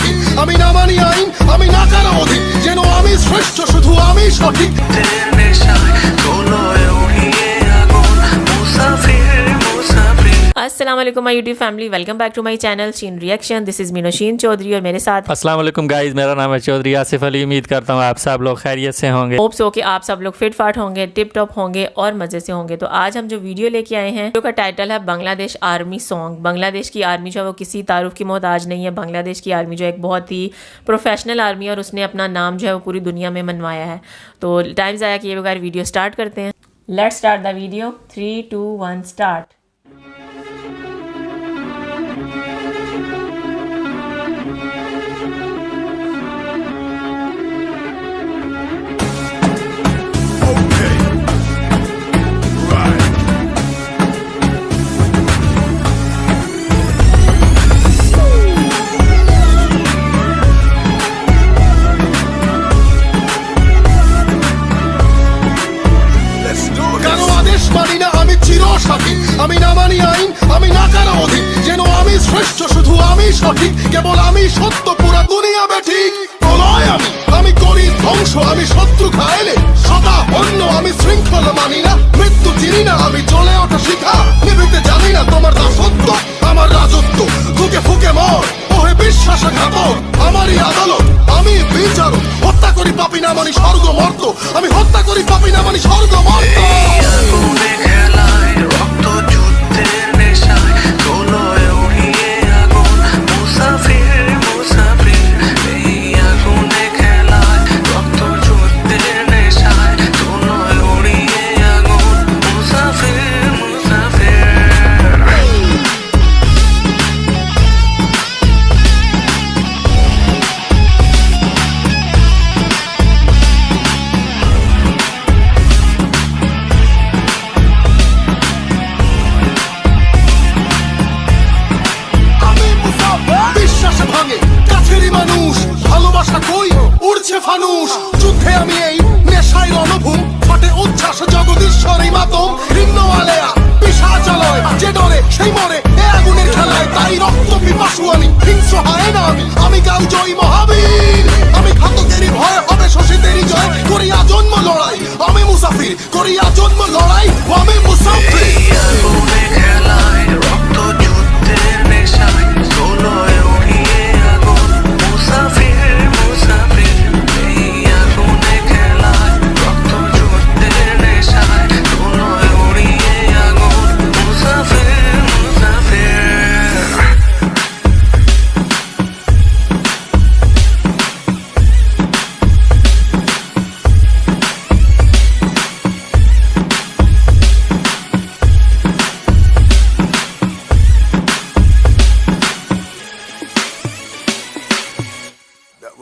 সঠিক, আমি না মানি আইন, আমি না কারো অধিক, যেন আমি শ্রেষ্ঠ, শুধু আমি সঠিক। अस्सलाम वालेकुम my YouTube family, welcome back to my channel Sheen reaction. This is Meenosheen Chaudhary और मेरे साथ अस्सलाम वालेकुम गाइस, मेरा नाम है चौधरी आसिफ अली। उम्मीद करता हूँ आप सब लोग खैरियत से होंगे। होप्स हो कि आप सब लोग फिट फाट होंगे, टिप टॉप होंगे और मज़े से होंगे। तो आज हम जो वीडियो लेके आए हैं, वीडियो का टाइटल है बांग्लादेश आर्मी सॉन्ग। बांग्लादेश की आर्मी जो है वो किसी तारुफ की मोहताज नहीं है। बांग्लादेश की आर्मी जो है एक बहुत ही प्रोफेशनल आर्मी है और उसने अपना नाम जो है वो पूरी दुनिया में मनवाया है। तो टाइम ज़ाया किए बगैर वीडियो स्टार्ट करते हैं। Let's start the video. 3, 2, 1 start. আমি না মানি আইন, আমি না কারো অধিক, যেন আমি শ্রেষ্ঠ, শুধু আমি সঠিক, কেবল আমি সত্য, পুরা দুনিয়া বেঠিক। প্রলয় আমি করি ধ্বংস, আমি শত্রু খাইলে সদা অন্য, আমি শৃঙ্খলা মানি না, মৃত্যু চিনি না, আমি জ্বলে ওঠা শিখা, নিভিতে জানি না তোমার দাসত্ব, আমার রাজত্ব, ফুকে ফুকে মর, ওহে বিশ্বাসঘাতক, আমারই আদালত, আমি বিচারক, হত্যা করি পাপি না মানি স্বর্গ মর্ত, আমি হত্যা করি পাপি না মানি স্বর্গ মর্ত। ফানুষ যুদ্ধে আমি এই নেশায় রণভূম, ফটে উচ্ছ্বাস জগদীশ্বরী মাতম, ভিন্ন আলেয়া পিশাচালয়, যে ডরে সেই মরে এ আগুনের খেলায়, তাই রক্ত পিপাসু আমি, হিংস্র হয় না আমি কাল জয়ী মহাবীর, আমি ঘাতকেরই ভয় হবে শোষিতেরই জয়, করিয়া জন্ম লড়াই, আমি মুসাফির, করিয়া জন্ম লড়াই, আমি মুসাফির।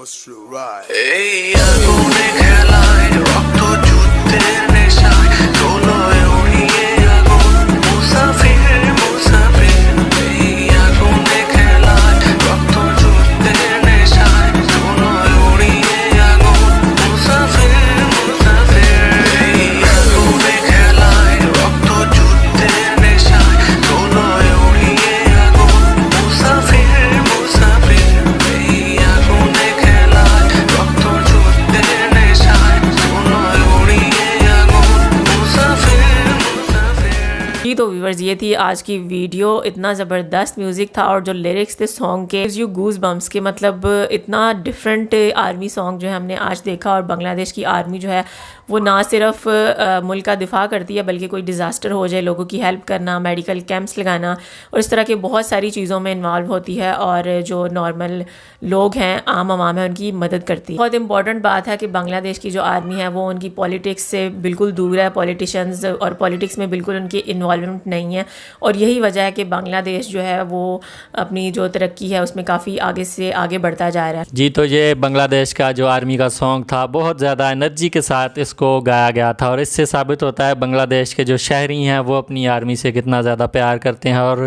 Was true, right? Hey, আগুনে খেলায় রক্ত যুদ্ধের নেশায়, দোলয় উড়িয়ে আগুন, মুসাফির মুসাফির। এই আগুনে খেলায় রক্ত যুদ্ধের নেশায়, দোলয় উড়িয়ে আগুন, মুসাফির মুসাফির। এই আগুনে খেলায় রক্ত যুদ্ধের নেশায়, দোলয় উড়িয়ে আগুন, মুসাফির মুসাফির। এই আগুনে तो व्यूवर्स ये थी आज की वीडियो। इतना ज़बरदस्त म्यूज़िक था और जो लिरिक्स थे सॉन्ग के, यू गूज बम्स के, मतलब इतना डिफरेंट आर्मी सॉन्ग जो है हमने आज देखा। और बांग्लादेश की आर्मी जो है वो ना सिर्फ मुल्क का दिफा करती है, बल्कि कोई डिज़ास्टर हो जाए, लोगों की हेल्प करना, मेडिकल कैंप्स लगाना और इस तरह के बहुत सारी चीज़ों में इन्वॉल्व होती है और जो नॉर्मल लोग हैं, आम आवाम है, उनकी मदद करती है। बहुत इंपॉर्टेंट बात है कि बांग्लादेश की जो आर्मी है वो उनकी पॉलिटिक्स से बिल्कुल दूर है, पॉलिटिशियंस और पॉलिटिक्स में बिल्कुल उनकी इन्वॉल्वमेंट नहीं है। और यही वजह है कि बांग्लादेश जो है वो अपनी जो तरक्की है उसमें काफ़ी आगे से आगे बढ़ता जा रहा है। जी, तो ये बांग्लादेश का जो आर्मी का सॉन्ग था बहुत ज़्यादा एनर्जी के साथ इसको गाया गया था और इससे साबित होता है बांग्लादेश के जो शहरी हैं वो अपनी आर्मी से कितना ज़्यादा प्यार करते हैं। और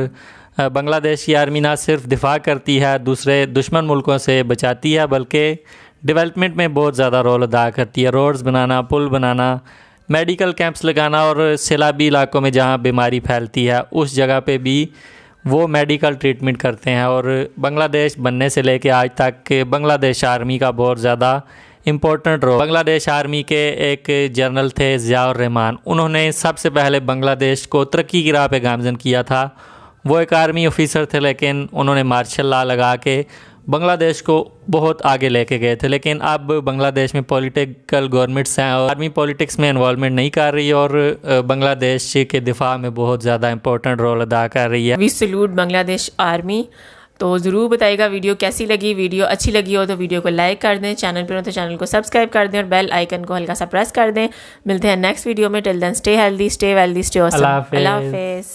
बांग्लादेश की आर्मी ना सिर्फ दिफा करती है, दूसरे दुश्मन मुल्कों से बचाती है, बल्कि डेवलपमेंट में बहुत ज़्यादा रोल अदा करती है। रोड्स बनाना, पुल बनाना, मेडिकल कैंप्स लगाना और सैलाबी इलाकों में जहाँ बीमारी फैलती है उस जगह पे भी वो मेडिकल ट्रीटमेंट करते हैं। और बांग्लादेश बनने से लेके आज तक बांग्लादेश आर्मी का बहुत ज़्यादा इम्पोर्टेंट रोल। बांग्लादेश आर्मी के एक जनरल थे ज़ियाउर रहमान, उन्होंने सबसे पहले बांग्लादेश को तरक्की की राह पे गामज़न किया था। वो एक आर्मी ऑफिसर थे, लेकिन उन्होंने मार्शल लॉ लगा के बांग्लादेश को बहुत आगे लेके गए थे। लेकिन अब बांग्लादेश में पॉलिटिकल गवर्नमेंट्स हैं और आर्मी पॉलिटिक्स में इन्वॉल्वमेंट नहीं कर रही और बांग्लादेश के दिफा में बहुत ज़्यादा इंपॉर्टेंट रोल अदा कर रही है। We salute Bangladesh army. तो ज़रूर बताइएगा वीडियो कैसी लगी। वीडियो अच्छी लगी हो तो वीडियो को लाइक कर दें, चैनल पर हो तो चैनल को सब्सक्राइब कर दें और बेल आइकन को हल्का सा प्रेस कर दें। मिलते हैं नेक्स्ट वीडियो में। Till then stay healthy, stay wealthy, stay awesome. अल्लाह हाफिज़। अल्लाह हाफिज़।